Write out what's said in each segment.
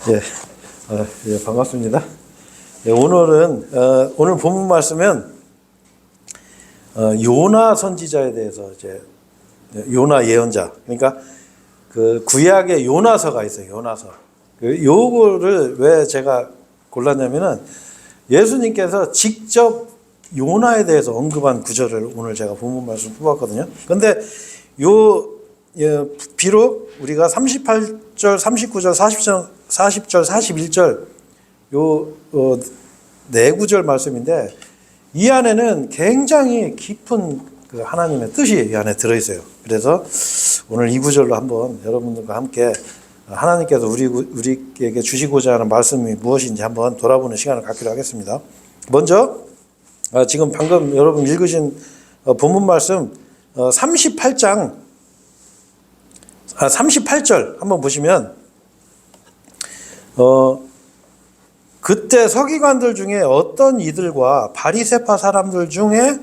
예, 예, 반갑습니다. 예, 오늘 본문 말씀은 요나 선지자에 대해서 이제 요나 예언자, 그러니까 그 구약의 요나서가 있어요. 요나서. 요거를 왜 제가 골랐냐면은 예수님께서 직접 요나에 대해서 언급한 구절을 오늘 제가 본문 말씀 뽑았거든요. 근데 비록 우리가 38절, 39절, 40절, 41절 네 구절 말씀인데 이 안에는 굉장히 깊은 그 하나님의 뜻이 이 안에 들어있어요. 그래서 오늘 이 구절로 한번 여러분들과 함께 하나님께서 우리에게 주시고자 하는 말씀이 무엇인지 한번 돌아보는 시간을 갖기로 하겠습니다. 먼저 지금 방금 여러분 읽으신 본문 말씀 38절 한번 보시면 그때 서기관들 중에 어떤 이들과 바리새파 사람들 중에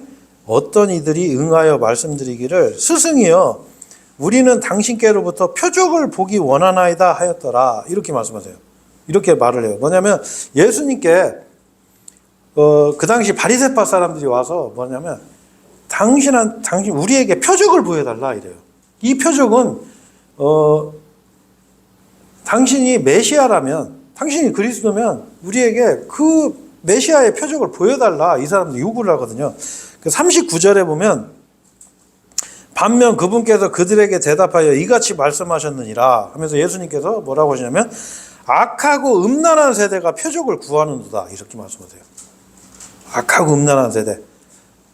어떤 이들이 응하여 말씀드리기를 스승이여 우리는 당신께로부터 표적을 보기 원하나이다 하였더라. 이렇게 말씀하세요. 이렇게 말을 해요. 뭐냐면 예수님께 그 당시 바리새파 사람들이 와서 뭐냐면 당신 우리에게 표적을 보여달라 이래요. 이 표적은 당신이 메시아라면, 당신이 그리스도면 우리에게 그 메시아의 표적을 보여달라 이 사람들이 요구를 하거든요. 그 39절에 보면 반면 그분께서 그들에게 대답하여 이같이 말씀하셨느니라 하면서 예수님께서 뭐라고 하시냐면 악하고 음란한 세대가 표적을 구하는도다 이렇게 말씀하세요. 악하고 음란한 세대.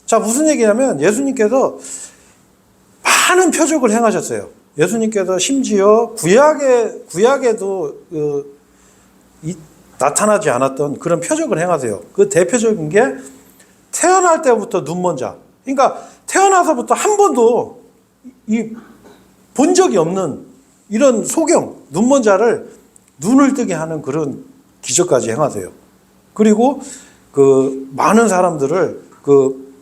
자, 무슨 얘기냐면 예수님께서 많은 표적을 행하셨어요. 예수님께서 심지어 구약에도 나타나지 않았던 그런 표적을 행하세요. 그 대표적인 게 태어날 때부터 눈먼 자. 그러니까 태어나서부터 한 번도 본 적이 없는 이런 소경, 눈먼 자를 눈을 뜨게 하는 그런 기적까지 행하세요. 그리고 그 많은 사람들을 그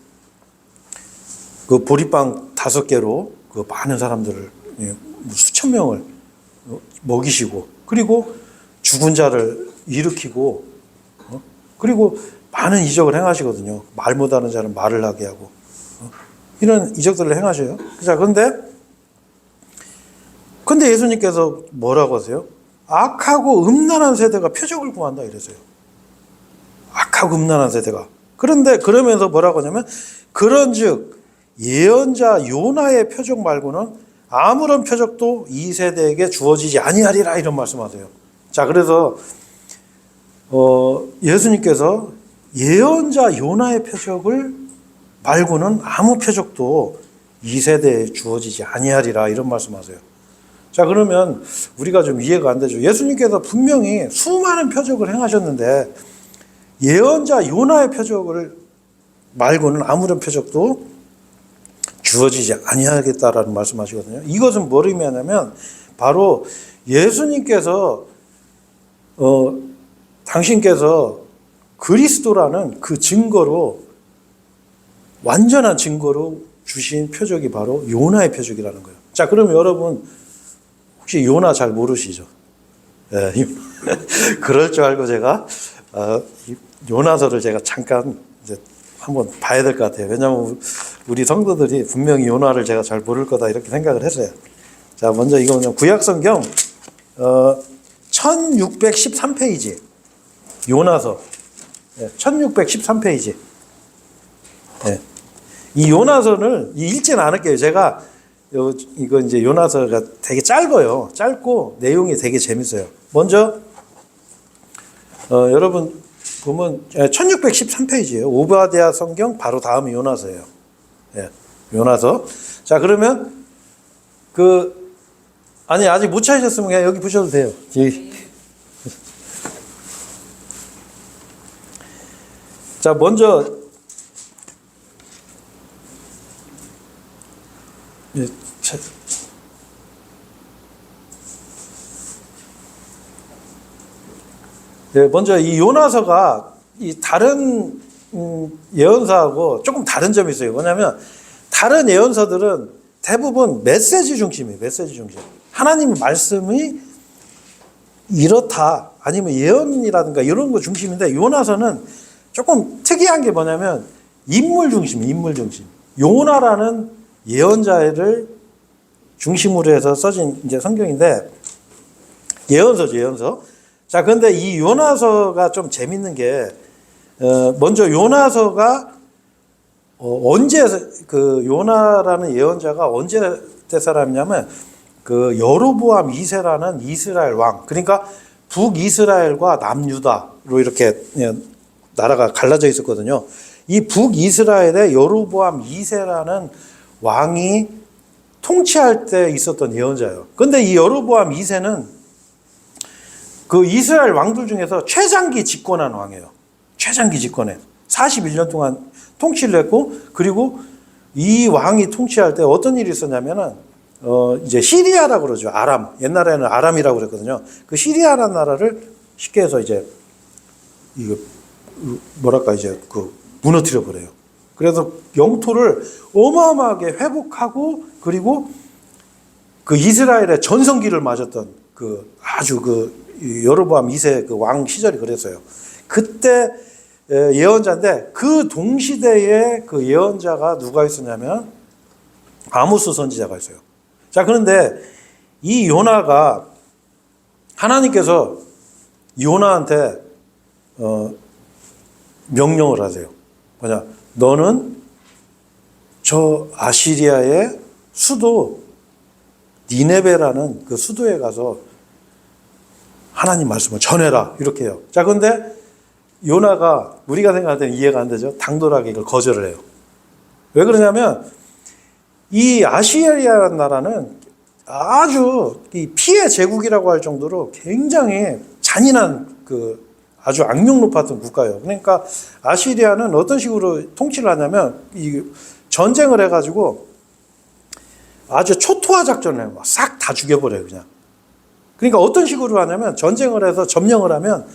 보리빵 5개로 그 많은 사람들을 수천 명을 먹이시고 그리고 죽은 자를 일으키고 그리고 많은 이적을 행하시거든요. 말 못하는 자는 말을 하게 하고 이런 이적들을 행하셔요. 자, 근데 예수님께서 뭐라고 하세요? 악하고 음란한 세대가 표적을 구한다 이러세요. 악하고 음란한 세대가. 그런데 그러면서 뭐라고 하냐면 그런즉 예언자 요나의 표적 말고는 아무런 표적도 이 세대에게 주어지지 아니하리라 이런 말씀하세요. 자, 그래서 예수님께서 예언자 요나의 표적을 말고는 아무 표적도 이 세대에 주어지지 아니하리라 이런 말씀하세요. 자, 그러면 우리가 좀 이해가 안 되죠. 예수님께서 분명히 수많은 표적을 행하셨는데 예언자 요나의 표적을 말고는 아무런 표적도 주어지지 아니하겠다라는 말씀하시거든요. 이것은 뭘 의미하냐면 바로 예수님께서 당신께서 그리스도라는 그 증거로 완전한 증거로 주신 표적이 바로 요나의 표적이라는 거예요. 자, 그럼 여러분 혹시 요나 잘 모르시죠? 예, 그럴 줄 알고 제가 요나서를 제가 잠깐 이제 한번 봐야 될 것 같아요. 왜냐하면 우리 성도들이 분명히 요나를 제가 잘 모를 거다 이렇게 생각을 했어요. 자, 먼저 이거는 구약성경 1613페이지 요나서 1613페이지 이 요나서를 읽지는 않을게요. 제가 이거 이제 요나서가 되게 짧아요. 짧고 내용이 되게 재밌어요. 먼저 여러분 보면 1613페이지예요. 오바댜 성경 바로 다음이 요나서예요. 요나서. 자, 그러면 아직 못 찾으셨으면 그냥 여기 보셔도 돼요. 자, 먼저 먼저 이 요나서가 이 다른 예언서하고 조금 다른 점이 있어요. 뭐냐면 다른 예언서들은 대부분 메시지 중심이에요. 메시지 중심. 하나님의 말씀이 이렇다 아니면 예언이라든가 이런 거 중심인데 요나서는 조금 특이한 게 뭐냐면 인물 중심. 요나라는 예언자를 중심으로 해서 써진 이제 성경인데 예언서죠, 예언서. 자, 근데 이 요나서가 좀 재밌는 게 먼저 요나서가 언제 그 요나라는 예언자가 언제 때 사람이냐면 그 여로보암 2세라는 이스라엘 왕, 그러니까 북이스라엘과 남유다로 이렇게 나라가 갈라져 있었거든요. 이 북이스라엘의 여로보암 2세라는 왕이 통치할 때 있었던 예언자예요. 근데 이 여로보암 2세는 그 이스라엘 왕들 중에서 최장기 집권한 왕이에요. 최장기 집권해. 41년 동안 통치를 했고, 그리고 이 왕이 통치할 때 어떤 일이 있었냐면은 이제 시리아라고 그러죠. 아람. 옛날에는 아람이라고 그랬거든요. 그 시리아라는 나라를 쉽게 해서 이제 이거 뭐랄까 이제 그 무너뜨려 버려요. 그래서 영토를 어마어마하게 회복하고, 그리고 그 이스라엘의 전성기를 맞았던 그 아주 그 여로보암 2세 그 왕 시절이 그랬어요. 그때 예언자인데 그 동시대에 그 예언자가 누가 있었냐면 아모스 선지자가 있어요. 자, 그런데 이 요나가 하나님께서 요나한테 명령을 하세요. 뭐냐? 너는 저 아시리아의 수도 니네베라는 그 수도에 가서 하나님 말씀을 전해라. 이렇게 해요. 자, 그런데 요나가 우리가 생각할 때는 이해가 안 되죠. 당돌하게 이걸 거절을 해요. 왜 그러냐면 이 아시리아라는 나라는 아주 이 피해 제국이라고 할 정도로 굉장히 잔인한 그 아주 악명 높았던 국가예요. 그러니까 아시리아는 어떤 식으로 통치를 하냐면 이 전쟁을 해가지고 아주 초토화 작전을 해요. 싹 다 죽여버려요, 그냥. 그러니까 어떤 식으로 하냐면 전쟁을 해서 점령을 하면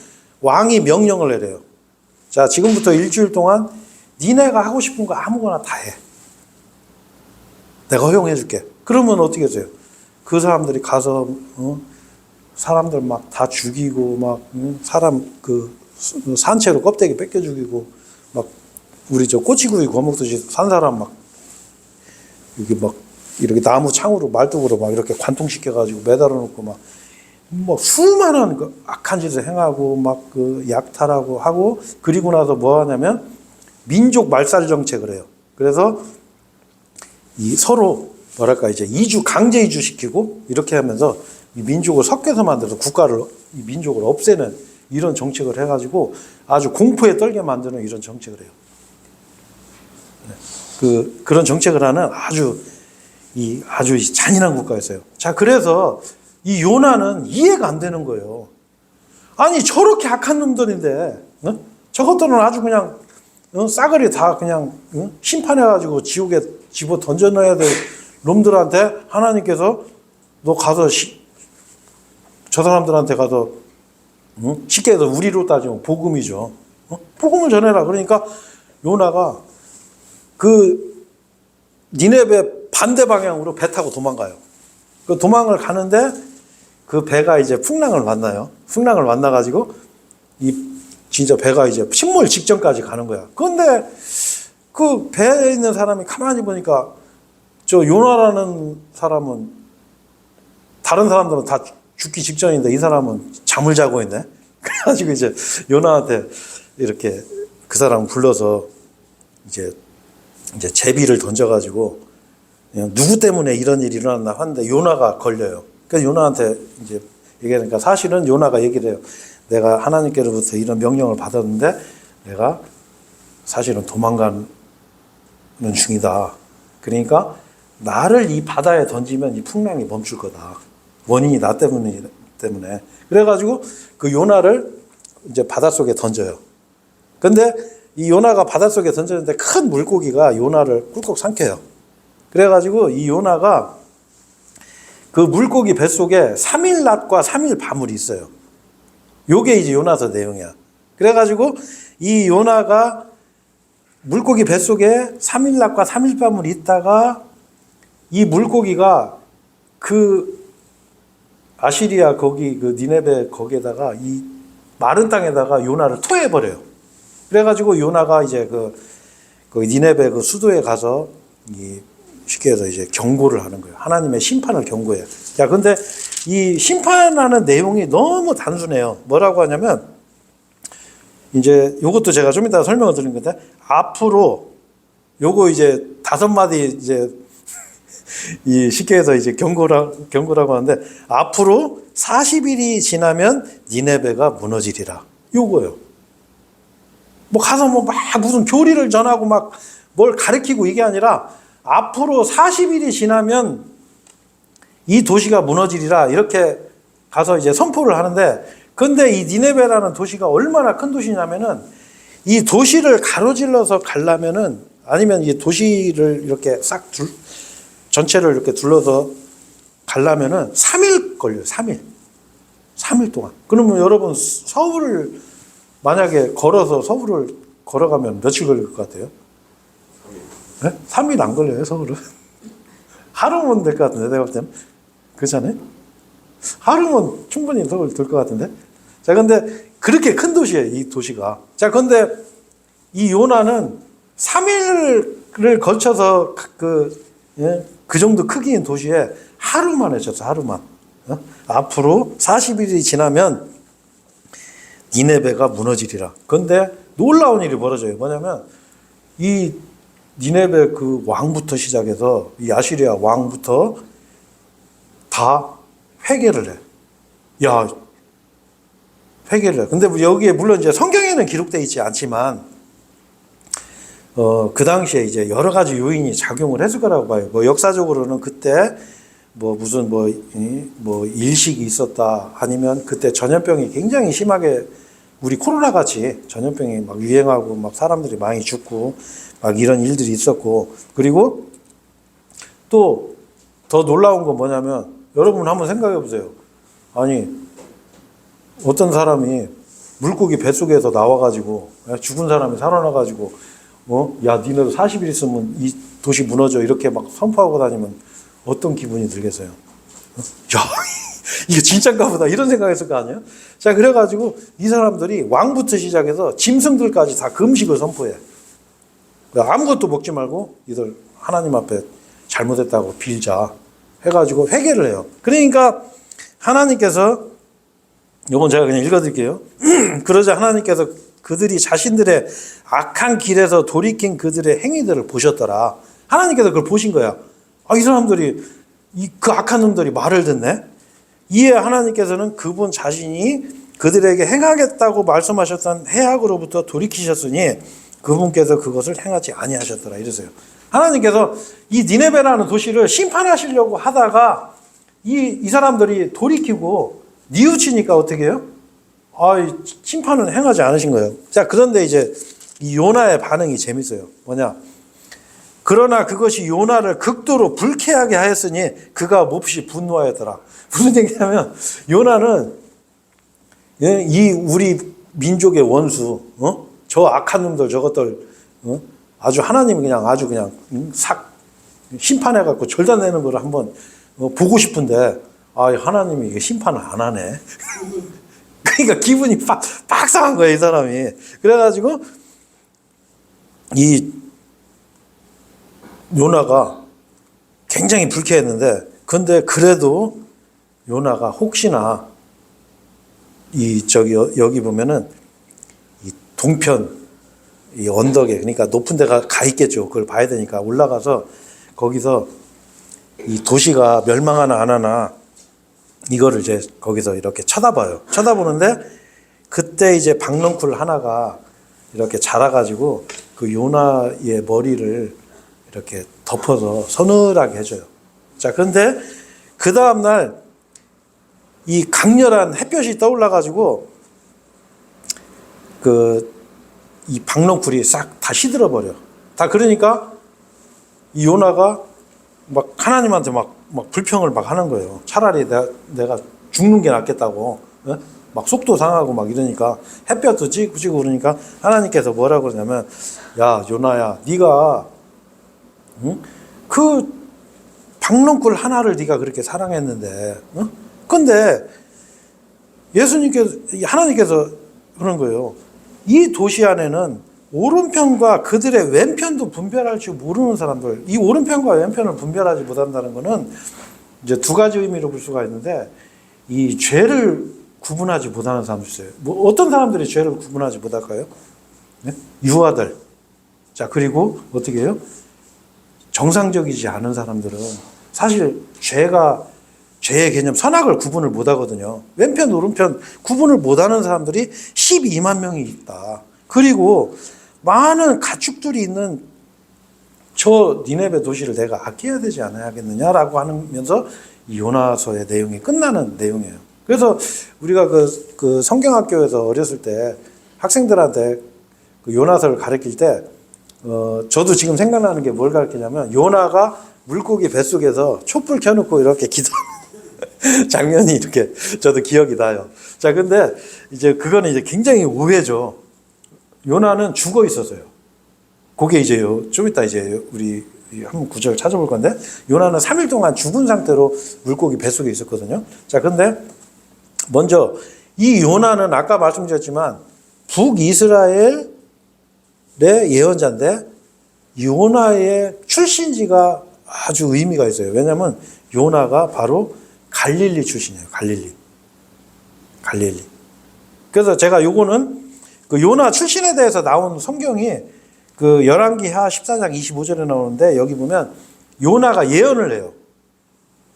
왕이 명령을 내려요. 자, 지금부터 일주일 동안 니네가 하고 싶은 거 아무거나 다 해. 내가 허용해 줄게. 그러면 어떻게 하세요? 그 사람들이 가서 사람들 막 다 죽이고 막 사람 그 산채로 껍데기 뺏겨 죽이고 막 우리 저 꼬치구이 구워 먹듯이 산 사람 막 여기 막 이렇게 나무 창으로 말뚝으로 막 이렇게 관통시켜 가지고 매달아 놓고 막 뭐 수많은 그 악한 짓을 행하고 막 그 약탈하고 하고, 그리고 나서 뭐 하냐면 민족 말살 정책을 해요. 그래서 이 서로 뭐랄까 이제 강제 이주 시키고 이렇게 하면서 이 민족을 섞여서 만들어서 국가를 이 민족을 없애는 이런 정책을 해가지고 아주 공포에 떨게 만드는 이런 정책을 해요. 그런 정책을 하는 아주 잔인한 국가였어요. 자, 그래서 이 요나는 이해가 안 되는 거예요. 아니, 저렇게 악한 놈들인데, 저것들은 아주 그냥, 싸그리 다 그냥, 심판해가지고 지옥에 집어 던져 넣어야 될 놈들한테 하나님께서 너 가서, 저 사람들한테 가서, 쉽게 해서 우리로 따지면 복음이죠. 복음을 전해라. 그러니까 요나가 그 니네베 반대 방향으로 배 타고 도망가요. 그 도망을 가는데 그 배가 이제 풍랑을 만나요. 풍랑을 만나가지고 진짜 배가 이제 침몰 직전까지 가는 거야. 그런데 그 배에 있는 사람이 가만히 보니까 저 요나라는 사람은 다른 사람들은 다 죽기 직전인데 이 사람은 잠을 자고 있네. 그래가지고 이제 요나한테 이렇게 그 사람 불러서 이제 제비를 던져가지고 그냥 누구 때문에 이런 일이 일어났나 하는데 요나가 걸려요. 그래서 요나한테 이제 얘기하니까 사실은 요나가 얘기를 해요. 내가 하나님께로부터 이런 명령을 받았는데 내가 사실은 도망가는 중이다. 그러니까 나를 이 바다에 던지면 이 풍랑이 멈출 거다. 원인이 나 때문에. 그래가지고 그 요나를 이제 바닷속에 던져요. 근데 이 요나가 바닷속에 던졌는데 큰 물고기가 요나를 꿀꺽 삼켜요. 그래가지고 이 요나가 그 물고기 뱃속에 3일 낮과 3일 밤을 있어요. 요게 이제 요나서 내용이야. 그래가지고 이 요나가 물고기 뱃속에 3일 낮과 3일 밤을 있다가 이 물고기가 그 아시리아 거기 그 니네베 거기에다가 이 마른 땅에다가 요나를 토해 버려요. 그래가지고 요나가 이제 그 니네베 그 수도에 가서 이 쉽게 해서 이제 경고를 하는 거예요. 하나님의 심판을 경고해요. 자, 근데 이 심판하는 내용이 너무 단순해요. 뭐라고 하냐면 이제 요것도 제가 좀 이따 설명을 드린 건데 앞으로 요거 이제 5마디 이제 이 쉽게 해서 이제 경고라고 하는데 앞으로 40일이 지나면 니네베가 무너지리라. 요거요. 뭐 가서 뭐 막 무슨 교리를 전하고 막 뭘 가르치고 이게 아니라 앞으로 40일이 지나면 이 도시가 무너지리라 이렇게 가서 이제 선포를 하는데 근데 이 니네베라는 도시가 얼마나 큰 도시냐면은 이 도시를 가로질러서 가려면은 아니면 이 도시를 이렇게 전체를 이렇게 둘러서 가려면은 3일 걸려요. 3일. 3일 동안. 그러면 여러분 서울을 만약에 걸어서 서울을 걸어가면 며칠 걸릴 것 같아요? 3일. 네? 3일 안 걸려요, 서울은. 하루면 될 것 같은데, 내가 볼 때는. 그렇잖아요? 하루면 충분히 서울 될 것 같은데. 자, 근데 그렇게 큰 도시예요, 이 도시가. 자, 근데 이 요나는 3일을 거쳐서 그 정도 크기인 도시에 하루만 해쳤어, 하루만. 앞으로 40일이 지나면 니네베가 무너지리라. 근데 놀라운 일이 벌어져요. 뭐냐면 이 니네베 그 왕부터 시작해서 이 아시리아 왕부터 다 회개를 해. 야, 회개를 해. 근데 여기에 물론 이제 성경에는 기록되어 있지 않지만 그 당시에 이제 여러 가지 요인이 작용을 했을 거라고 봐요. 뭐 역사적으로는 그때 뭐 무슨 뭐 일식이 있었다 아니면 그때 전염병이 굉장히 심하게 우리 코로나 같이 전염병이 막 유행하고 막 사람들이 많이 죽고 막 이런 일들이 있었고 그리고 또 더 놀라운 건 뭐냐면 여러분 한번 생각해 보세요. 아니 어떤 사람이 물고기 뱃속에서 나와가지고 죽은 사람이 살아나가지고 야 니네도 40일 있으면 이 도시 무너져 이렇게 막 선포하고 다니면 어떤 기분이 들겠어요? 야 이게 진짠가 보다 이런 생각했을 거 아니에요? 자 그래가지고 이 사람들이 왕부터 시작해서 짐승들까지 다 금식을 선포해. 아무것도 먹지 말고 이들 하나님 앞에 잘못했다고 빌자 해가지고 회개를 해요. 그러니까 하나님께서 이건 제가 그냥 읽어드릴게요. 그러자 하나님께서 그들이 자신들의 악한 길에서 돌이킨 그들의 행위들을 보셨더라. 하나님께서 그걸 보신 거야. 이 사람들이 그 악한 놈들이 말을 듣네. 이에 하나님께서는 그분 자신이 그들에게 행하겠다고 말씀하셨던 해악으로부터 돌이키셨으니 그분께서 그것을 행하지 아니하셨더라 이러세요. 하나님께서 이 니네베라는 도시를 심판하시려고 하다가 이 사람들이 돌이키고 뉘우치니까 어떻게 해요? 심판은 행하지 않으신 거예요. 자, 그런데 이제 이 요나의 반응이 재밌어요. 뭐냐? 그러나 그것이 요나를 극도로 불쾌하게 하였으니 그가 몹시 분노하였더라. 무슨 얘기냐면 요나는 이 우리 민족의 원수, 저 악한 놈들 저것들 아주 하나님이 그냥 아주 그냥 싹 심판해갖고 절단내는 걸 한번 보고 싶은데 하나님이 이게 심판을 안 하네. 그러니까 기분이 빡 상한 거예요, 이 사람이. 그래가지고 이 요나가 굉장히 불쾌했는데, 근데 그래도 요나가 혹시나 여기 보면은 이 동편 이 언덕에 그러니까 높은 데가 가 있겠죠. 그걸 봐야 되니까 올라가서 거기서 이 도시가 멸망하나 안 하나 이거를 이제 거기서 이렇게 쳐다봐요. 쳐다보는데 그때 이제 박넝쿨 하나가 이렇게 자라가지고 그 요나의 머리를 이렇게 덮어서 서늘하게 해줘요. 자, 그런데 그 다음날 이 강렬한 햇볕이 떠올라가지고 이 박넝쿨이 싹 다 시들어버려. 다 그러니까 이 요나가 막 하나님한테 막 불평을 막 하는 거예요. 차라리 내가 죽는 게 낫겠다고. 막 속도 상하고 막 이러니까 햇볕도 찌고 그러니까 하나님께서 뭐라고 그러냐면 야 요나야 네가 그 박넝쿨 하나를 네가 그렇게 사랑했는데 근데 하나님께서 그런 거예요. 이 도시 안에는 오른편과 그들의 왼편도 분별할 줄 모르는 사람들, 이 오른편과 왼편을 분별하지 못한다는 것은 이제 두 가지 의미로 볼 수가 있는데, 이 죄를 구분하지 못하는 사람도 있어요. 뭐 어떤 사람들이 죄를 구분하지 못할까요? 네? 유아들. 자, 그리고 어떻게 해요? 정상적이지 않은 사람들은 사실 죄의 개념, 선악을 구분을 못 하거든요. 왼편, 오른편 구분을 못 하는 사람들이 12만 명이 있다. 그리고 많은 가축들이 있는 저 니네베 도시를 내가 아껴야 되지 않아야겠느냐라고 하면서 이 요나서의 내용이 끝나는 내용이에요. 그래서 우리가 그 성경학교에서 어렸을 때 학생들한테 그 요나서를 가르칠 때 저도 지금 생각나는 게 뭘 가르치냐면, 요나가 물고기 뱃속에서 촛불 켜놓고 이렇게 기도하는 장면이 이렇게 저도 기억이 나요. 자, 근데 이제 그거는 이제 굉장히 오해죠. 요나는 죽어 있었어요. 그게 이제 좀 이따 이제 우리 한번 구절 찾아볼 건데, 요나는 3일 동안 죽은 상태로 물고기 뱃속에 있었거든요. 자, 근데 먼저 이 요나는 아까 말씀드렸지만 북이스라엘의 예언자인데, 요나의 출신지가 아주 의미가 있어요. 왜냐하면 요나가 바로 갈릴리 출신이에요. 갈릴리. 그래서 제가 요거는 그 요나 출신에 대해서 나온 성경이 그 열왕기하 14장 25절에 나오는데, 여기 보면 요나가 예언을 해요.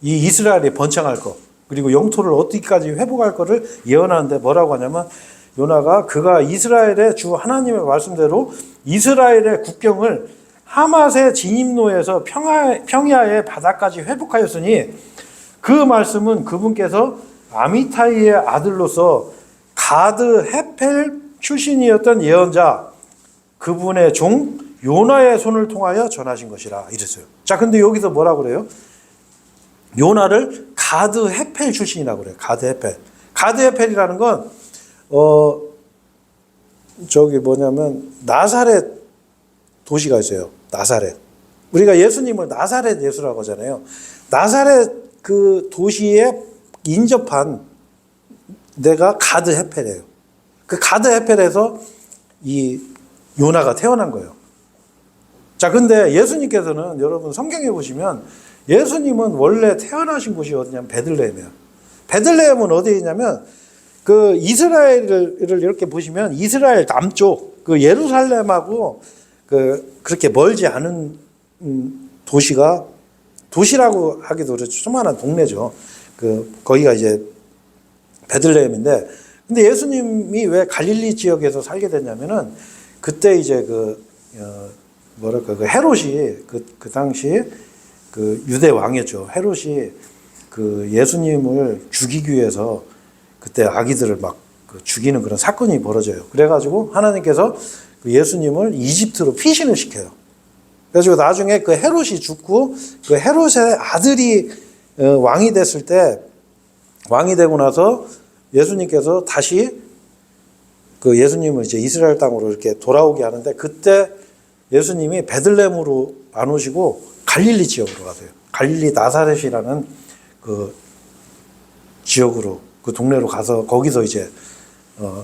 이 이스라엘이 번창할 거, 그리고 영토를 어디까지 회복할 거를 예언하는데 뭐라고 하냐면, 요나가 그가 이스라엘의 주 하나님의 말씀대로 이스라엘의 국경을 하맛의 진입로에서 평야의 바다까지 회복하였으니, 그 말씀은 그분께서 아미타이의 아들로서 가드 헤펠 출신이었던 예언자 그분의 종 요나의 손을 통하여 전하신 것이라 이랬어요. 자, 근데 여기서 뭐라고 그래요? 요나를 가드 헤펠 출신이라고 그래요. 가드 헤펠. 가드 헤펠이라는 건 저기 뭐냐면 나사렛 도시가 있어요. 나사렛. 우리가 예수님을 나사렛 예수라고 하잖아요. 나사렛 그 도시에 인접한 데가 가드 헤펠이에요. 그 가드 헤펠에서 이 요나가 태어난 거예요. 자, 근데 예수님께서는 여러분 성경에 보시면 예수님은 원래 태어나신 곳이 어디냐면 베들레헴이에요. 베들레헴은 어디에 있냐면 그 이스라엘을 이렇게 보시면 이스라엘 남쪽 그 예루살렘하고 그렇게 멀지 않은 도시라고 하기도 그렇죠. 조그마한 동네죠. 거기가 이제 베들레헴인데, 근데 예수님이 왜 갈릴리 지역에서 살게 됐냐면은 그때 이제 그 헤롯이 그 당시 그 유대 왕이었죠. 헤롯이 그 예수님을 죽이기 위해서 그때 아기들을 막 죽이는 그런 사건이 벌어져요. 그래가지고 하나님께서 그 예수님을 이집트로 피신을 시켜요. 그래가지고 나중에 그 헤롯이 죽고 그 헤롯의 아들이 왕이 됐을 때, 왕이 되고 나서 예수님께서 다시 그 예수님을 이제 이스라엘 땅으로 이렇게 돌아오게 하는데, 그때 예수님이 베들레헴으로 안 오시고 갈릴리 지역으로 가세요. 갈릴리 나사렛이라는 그 지역으로, 그 동네로 가서 거기서 이제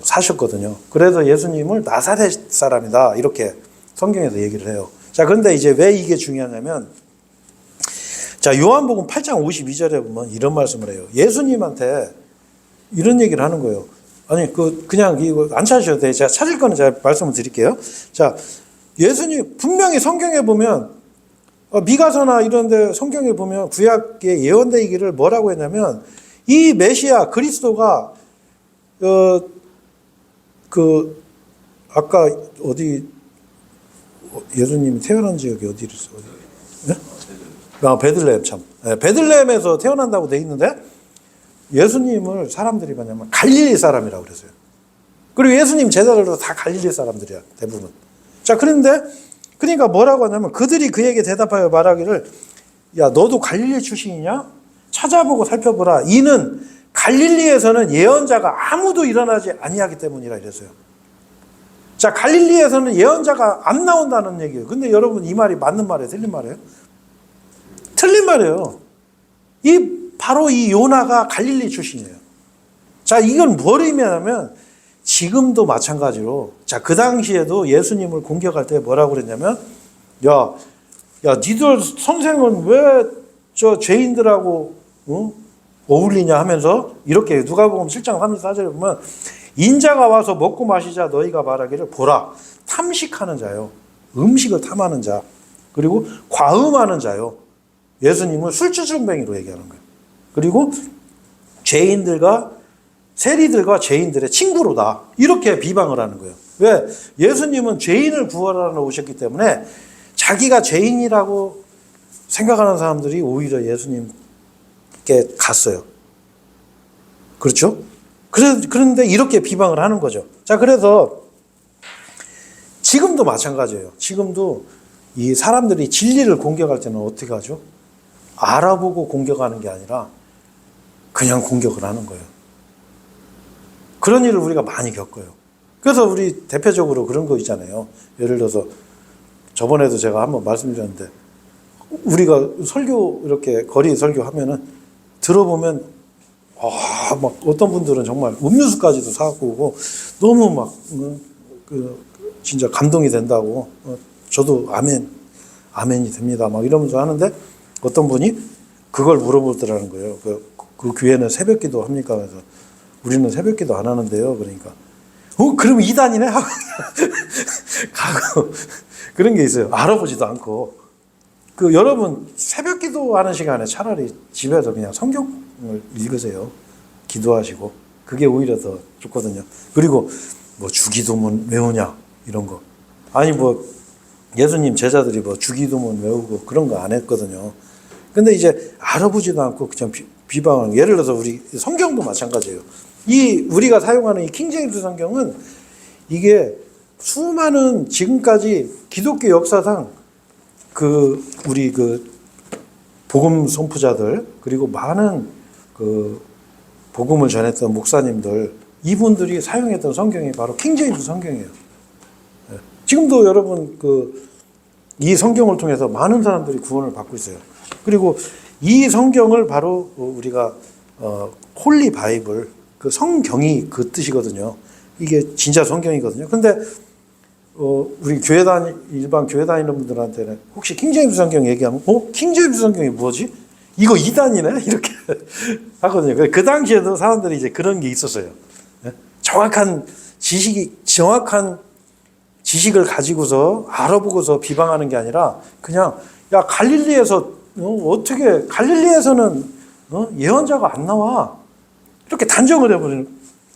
사셨거든요. 그래서 예수님을 나사렛 사람이다 이렇게 성경에서 얘기를 해요. 자, 그런데 이제 왜 이게 중요하냐면, 자, 요한복음 8장 52절에 보면 이런 말씀을 해요. 예수님한테 이런 얘기를 하는 거예요. 아니, 그냥 이거 안 찾으셔도 돼요. 제가 찾을 거는 제가 말씀을 드릴게요. 자, 예수님 분명히 성경에 보면 미가서나 이런 데 성경에 보면 구약의 예언되기를 뭐라고 했냐면, 이 메시아 그리스도가 아까 어디 예수님이 태어난 지역이 어디였어? 네? 베들레헴 참. 네, 베들레헴에서 태어난다고 돼 있는데 예수님을 사람들이 뭐냐면 갈릴리 사람이라고 그랬어요. 그리고 예수님 제자들도 다 갈릴리 사람들이야, 대부분. 자, 그러니까 뭐라고 하냐면 그들이 그에게 대답하여 말하기를, 야, 너도 갈릴리 출신이냐? 찾아보고 살펴보라. 이는 갈릴리에서는 예언자가 아무도 일어나지 아니하기 때문이라 이랬어요. 자, 갈릴리에서는 예언자가 안 나온다는 얘기예요. 근데 여러분, 이 말이 맞는 말이에요? 틀린 말이에요? 틀린 말이에요. 이 바로 이 요나가 갈릴리 출신이에요. 자, 이건 뭘 의미하냐면 지금도 마찬가지로 자, 그 당시에도 예수님을 공격할 때 뭐라고 그랬냐면 야, 니들 선생은 왜 저 죄인들하고 어울리냐 하면서 이렇게 누가복음 7장 34절에 보면 인자가 와서 먹고 마시자 너희가 말하기를 보라 탐식하는 자요 음식을 탐하는 자 그리고 과음하는 자요 예수님은 술주정뱅이로 얘기하는 거예요. 그리고 죄인들과 세리들과 죄인들의 친구로다 이렇게 비방을 하는 거예요. 왜? 예수님은 죄인을 구원하러 오셨기 때문에 자기가 죄인이라고 생각하는 사람들이 오히려 예수님께 갔어요. 그렇죠? 그런데 이렇게 비방을 하는 거죠. 자, 그래서 지금도 마찬가지예요. 지금도 이 사람들이 진리를 공격할 때는 어떻게 하죠? 알아보고 공격하는 게 아니라 그냥 공격을 하는 거예요. 그런 일을 우리가 많이 겪어요. 그래서 우리 대표적으로 그런 거 있잖아요. 예를 들어서 저번에도 제가 한번 말씀드렸는데 우리가 설교 이렇게 거리 설교하면은 들어보면 막 어떤 분들은 정말 음료수까지도 사갖고 오고 너무 막 진짜 감동이 된다고 저도 아멘이 됩니다 막 이러면서 하는데 어떤 분이 그걸 물어보더라는 거예요. 그 교회는 새벽기도 합니까? 그래서 우리는 새벽기도 안 하는데요. 그러니까 그럼 이단이네 하고 가고 그런 게 있어요. 알아보지도 않고. 여러분 새벽기도 하는 시간에 차라리 집에서 그냥 성경을 읽으세요. 기도하시고 그게 오히려 더 좋거든요. 그리고 뭐 주기도문 외우냐 이런 거 아니 뭐 예수님 제자들이 뭐 주기도문 외우고 그런 거 안 했거든요. 근데 이제 알아보지도 않고 그냥 비방하는 예를 들어서 우리 성경도 마찬가지예요. 우리가 사용하는 이 킹제임스 성경은 이게 수많은 지금까지 기독교 역사상 우리 복음 선포자들 그리고 많은 복음을 전했던 목사님들 이분들이 사용했던 성경이 바로 킹제임스 성경이에요. 지금도 여러분 이 성경을 통해서 많은 사람들이 구원을 받고 있어요. 그리고 이 성경을 바로 우리가 홀리 바이블 성경이 그 뜻이거든요. 이게 진짜 성경이거든요. 근데 우리 일반 교회 다니는 분들한테는 혹시 킹제임스 성경 얘기하면 킹제임스 성경이 뭐지? 이거 이단이네? 이렇게 하거든요. 그 당시에도 사람들이 이제 그런 게 있었어요. 정확한 지식을 가지고서 알아보고서 비방하는 게 아니라 그냥 야 갈릴리에서 어떻게 갈릴리에서는 예언자가 안 나와 이렇게 단정을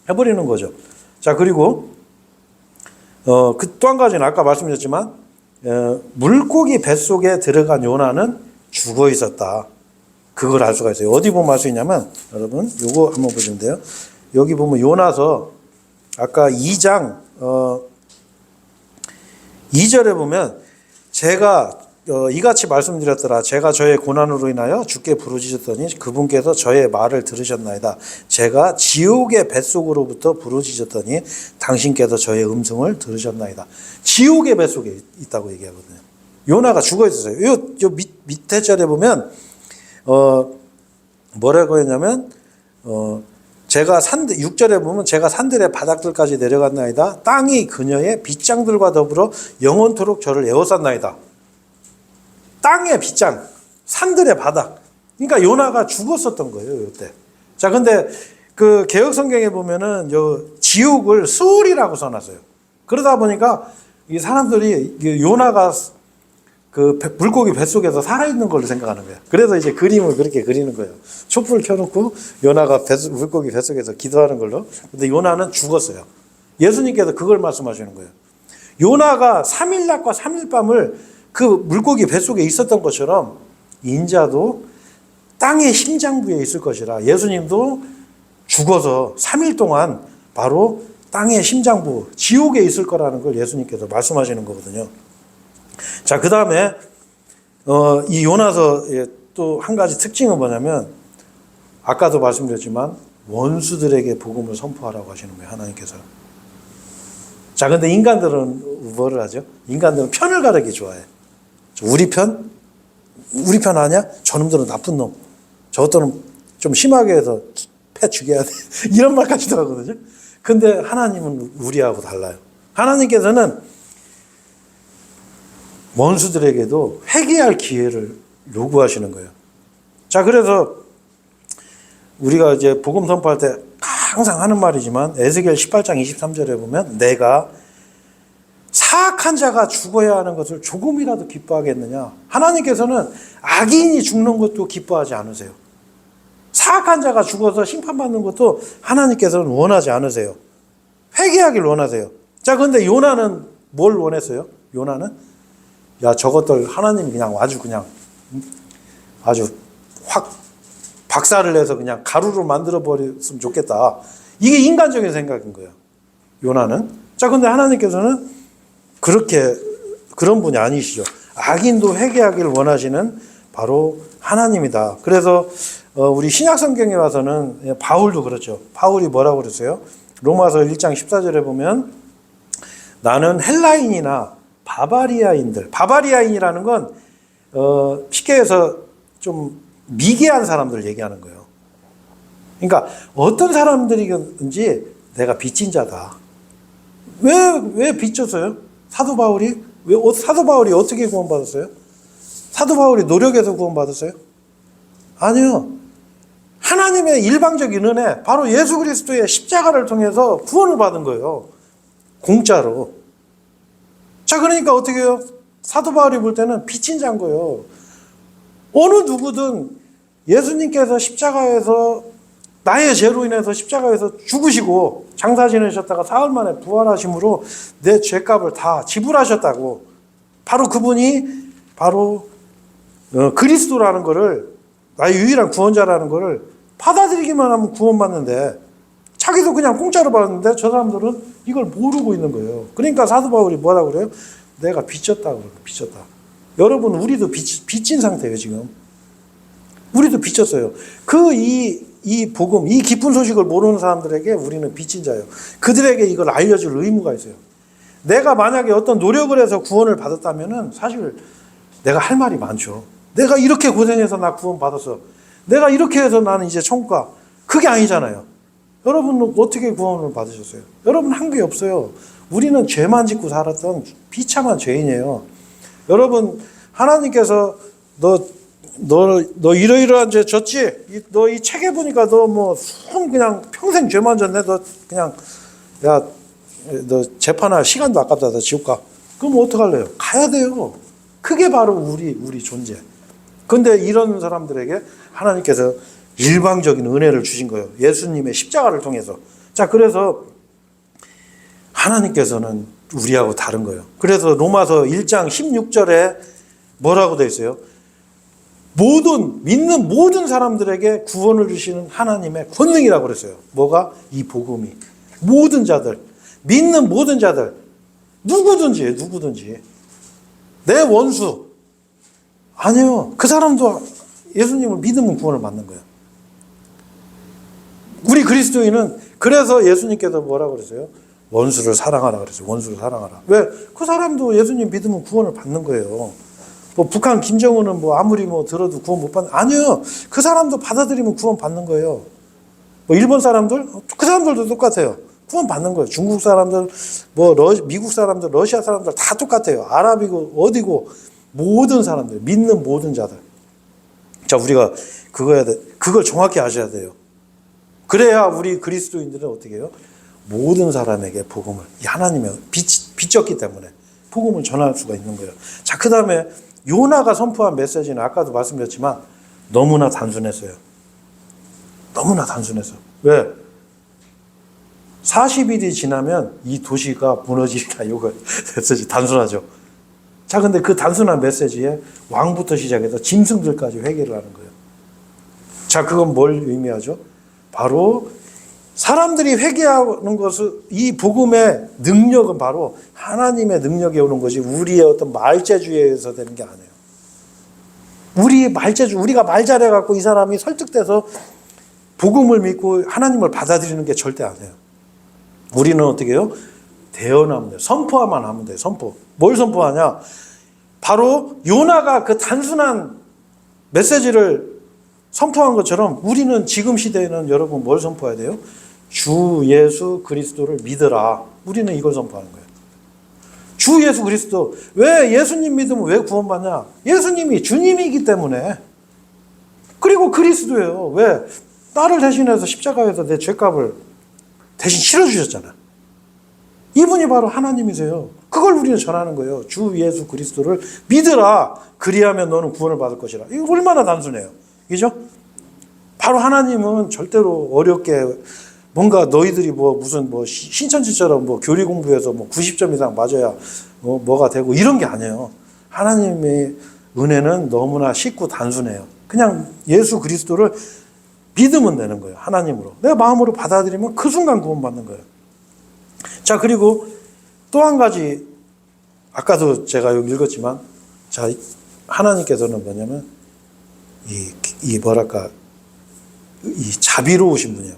해버리는 거죠. 자 그리고 또 한 가지는 아까 말씀드렸지만 물고기 뱃속에 들어간 요나는 죽어 있었다. 그걸 알 수가 있어요. 어디 보면 알 수 있냐면 여러분 요거 한번 보시면 돼요. 여기 보면 요나서 아까 2장 2절에 보면 제가 이같이 말씀드렸더라. 제가 저의 고난으로 인하여 주께 부르짖었더니 그분께서 저의 말을 들으셨나이다. 제가 지옥의 뱃속으로부터 부르짖었더니 당신께서 저의 음성을 들으셨나이다. 지옥의 뱃속에 있다고 얘기하거든요. 요나가 죽어 있었어요. 요 밑에 절에 보면 뭐라고 했냐면 제가 6절에 보면 제가 산들의 바닥들까지 내려갔나이다. 땅이 그녀의 빗장들과 더불어 영원토록 저를 에워쌌나이다. 땅의 빗장, 산들의 바닥. 그러니까 요나가 죽었었던 거예요, 이때. 자, 근데 개혁 성경에 보면은 지옥을 수울이라고 써놨어요. 그러다 보니까 이 사람들이 요나가 물고기 뱃속에서 살아있는 걸로 생각하는 거예요. 그래서 이제 그림을 그렇게 그리는 거예요. 촛불 켜놓고 요나가 물고기 뱃속에서 기도하는 걸로. 근데 요나는 죽었어요. 예수님께서 그걸 말씀하시는 거예요. 요나가 3일 낮과 3일 밤을 물고기 뱃속에 있었던 것처럼 인자도 땅의 심장부에 있을 것이라. 예수님도 죽어서 3일 동안 바로 땅의 심장부, 지옥에 있을 거라는 걸 예수님께서 말씀하시는 거거든요. 자, 그 다음에 이 요나서의 또 한 가지 특징은 뭐냐면 아까도 말씀드렸지만 원수들에게 복음을 선포하라고 하시는 거예요, 하나님께서. 자, 근데 인간들은 뭐를 하죠? 인간들은 편을 가르기 좋아해. 우리 편 아냐? 저놈들은 나쁜 놈. 저것들은 좀 심하게 해서 패 죽여야 돼. 이런 말까지도 하거든요. 근데 하나님은 우리하고 달라요. 하나님께서는 원수들에게도 회개할 기회를 요구하시는 거예요. 자, 그래서 우리가 이제 복음 선포할 때 항상 하는 말이지만 에스겔 18장 23절에 보면 내가 사악한 자가 죽어야 하는 것을 조금이라도 기뻐하겠느냐. 하나님께서는 악인이 죽는 것도 기뻐하지 않으세요. 사악한 자가 죽어서 심판받는 것도 하나님께서는 원하지 않으세요. 회개하길 원하세요. 자, 그런데 요나는 뭘 원했어요? 요나는 야, 저것들 하나님이 그냥 아주 확 박살을 내서 그냥 가루로 만들어 버렸으면 좋겠다. 이게 인간적인 생각인 거예요. 요나는. 자, 근데 하나님께서는 그런 분이 아니시죠. 악인도 회개하길 원하시는 바로 하나님이다. 그래서 우리 신약 성경에 와서는 바울도 그렇죠. 바울이 뭐라고 그랬어요? 로마서 1장 14절에 보면 나는 헬라인이나 바바리아인이라는 건 쉽게 해서 좀 미개한 사람들 얘기하는 거예요. 그러니까 어떤 사람들이든지 내가 빚진 자다. 왜 빚졌어요? 사도 바울이 어떻게 구원받았어요? 사도 바울이 노력해서 구원받았어요? 아니요. 하나님의 일방적인 은혜, 바로 예수 그리스도의 십자가를 통해서 구원을 받은 거예요. 공짜로. 자, 그러니까 어떻게 해요? 사도 바울이 볼 때는 빚진 자인 거예요. 어느 누구든 예수님께서 십자가에서 나의 죄로 인해서 십자가에서 죽으시고 장사 지내셨다가 사흘 만에 부활하심으로 내 죄값을 다 지불하셨다고. 바로 그분이 바로 그리스도라는 거를, 나의 유일한 구원자라는 거를 받아들이기만 하면 구원받는데 자기도 그냥 공짜로 받았는데 저 사람들은 이걸 모르고 있는 거예요. 그러니까 사도 바울이 뭐라고 그래요? 내가 빚졌다고. 빚졌다. 여러분, 우리도 빚진 상태예요, 지금. 우리도 빚졌어요. 이 복음, 이 기쁜 소식을 모르는 사람들에게 우리는 빚진 자예요. 그들에게 이걸 알려줄 의무가 있어요. 내가 만약에 어떤 노력을 해서 구원을 받았다면은 사실 내가 할 말이 많죠. 내가 이렇게 고생해서 나 구원 받았어. 내가 이렇게 해서 나는 이제 천국 가. 그게 아니잖아요. 여러분은 어떻게 구원을 받으셨어요? 여러분 한 게 없어요. 우리는 죄만 짓고 살았던 비참한 죄인이에요. 여러분, 하나님께서 너 이러이러한 죄 졌지? 너 이 책에 보니까 너 그냥 평생 죄만 졌네. 너 그냥 너 재판할 시간도 아깝다. 너 지옥 가. 그럼 어떡할래요? 가야 돼요. 그게 바로 우리 존재. 근데 이런 사람들에게 하나님께서 일방적인 은혜를 주신 거예요. 예수님의 십자가를 통해서. 자, 그래서 하나님께서는 우리하고 다른 거예요. 그래서 로마서 1장 16절에 뭐라고 되어 있어요? 믿는 모든 사람들에게 구원을 주시는 하나님의 권능이라고 그랬어요. 뭐가? 이 복음이. 모든 자들, 믿는 모든 자들, 누구든지. 내 원수. 아니요. 그 사람도 예수님을 믿으면 구원을 받는 거예요. 우리 그리스도인은 그래서 예수님께서 뭐라고 그랬어요? 원수를 사랑하라 그랬어요. 원수를 사랑하라. 왜? 그 사람도 예수님 믿으면 구원을 받는 거예요. 북한 김정은은 아무리 들어도 구원 못 받는, 아니요. 그 사람도 받아들이면 구원 받는 거예요. 일본 사람들? 그 사람들도 똑같아요. 구원 받는 거예요. 중국 사람들, 미국 사람들, 러시아 사람들 다 똑같아요. 아랍이고, 어디고, 모든 사람들, 믿는 모든 자들. 자, 우리가 그걸 정확히 아셔야 돼요. 그래야 우리 그리스도인들은 어떻게 해요? 모든 사람에게 복음을, 하나님의 빚졌기 때문에 복음을 전할 수가 있는 거예요. 자, 그 다음에 요나가 선포한 메시지는 아까도 말씀드렸지만 너무나 단순했어요. 너무나 단순해서. 왜? 40일이 지나면 이 도시가 무너지리라. 이거 메시지 단순하죠. 자, 근데 그 단순한 메시지에 왕부터 시작해서 짐승들까지 회개를 하는 거예요. 자, 그건 뭘 의미하죠? 바로 사람들이 회개하는 것은, 이 복음의 능력은 바로 하나님의 능력이 오는 것이 우리의 어떤 말재주에 의해서 되는 게 아니에요. 우리가 말 잘해갖고 이 사람이 설득돼서 복음을 믿고 하나님을 받아들이는 게 절대 아니에요. 우리는 어떻게 해요? 대언하면 돼요. 선포만 하면 돼요. 선포. 뭘 선포하냐? 바로 요나가 그 단순한 메시지를 선포한 것처럼 우리는 지금 시대에는 여러분 뭘 선포해야 돼요? 주 예수 그리스도를 믿으라. 우리는 이걸 선포하는 거예요. 주 예수 그리스도. 왜 예수님 믿으면 왜 구원받냐? 예수님이 주님이기 때문에. 그리고 그리스도예요. 왜? 나를 대신해서 십자가에서 내 죄값을 대신 치러주셨잖아. 이분이 바로 하나님이세요. 그걸 우리는 전하는 거예요. 주 예수 그리스도를 믿으라. 그리하면 너는 구원을 받을 것이라. 이거 얼마나 단순해요. 그죠? 바로 하나님은 절대로 어렵게 뭔가 너희들이 무슨 신천지처럼 교리 공부해서 90점 이상 맞아야 뭐가 되고 이런 게 아니에요. 하나님의 은혜는 너무나 쉽고 단순해요. 그냥 예수 그리스도를 믿으면 되는 거예요. 하나님으로. 내가 마음으로 받아들이면 그 순간 구원받는 거예요. 자, 그리고 또 한 가지, 아까도 제가 여기 읽었지만, 자, 하나님께서는 뭐냐면, 이 자비로우신 분이에요.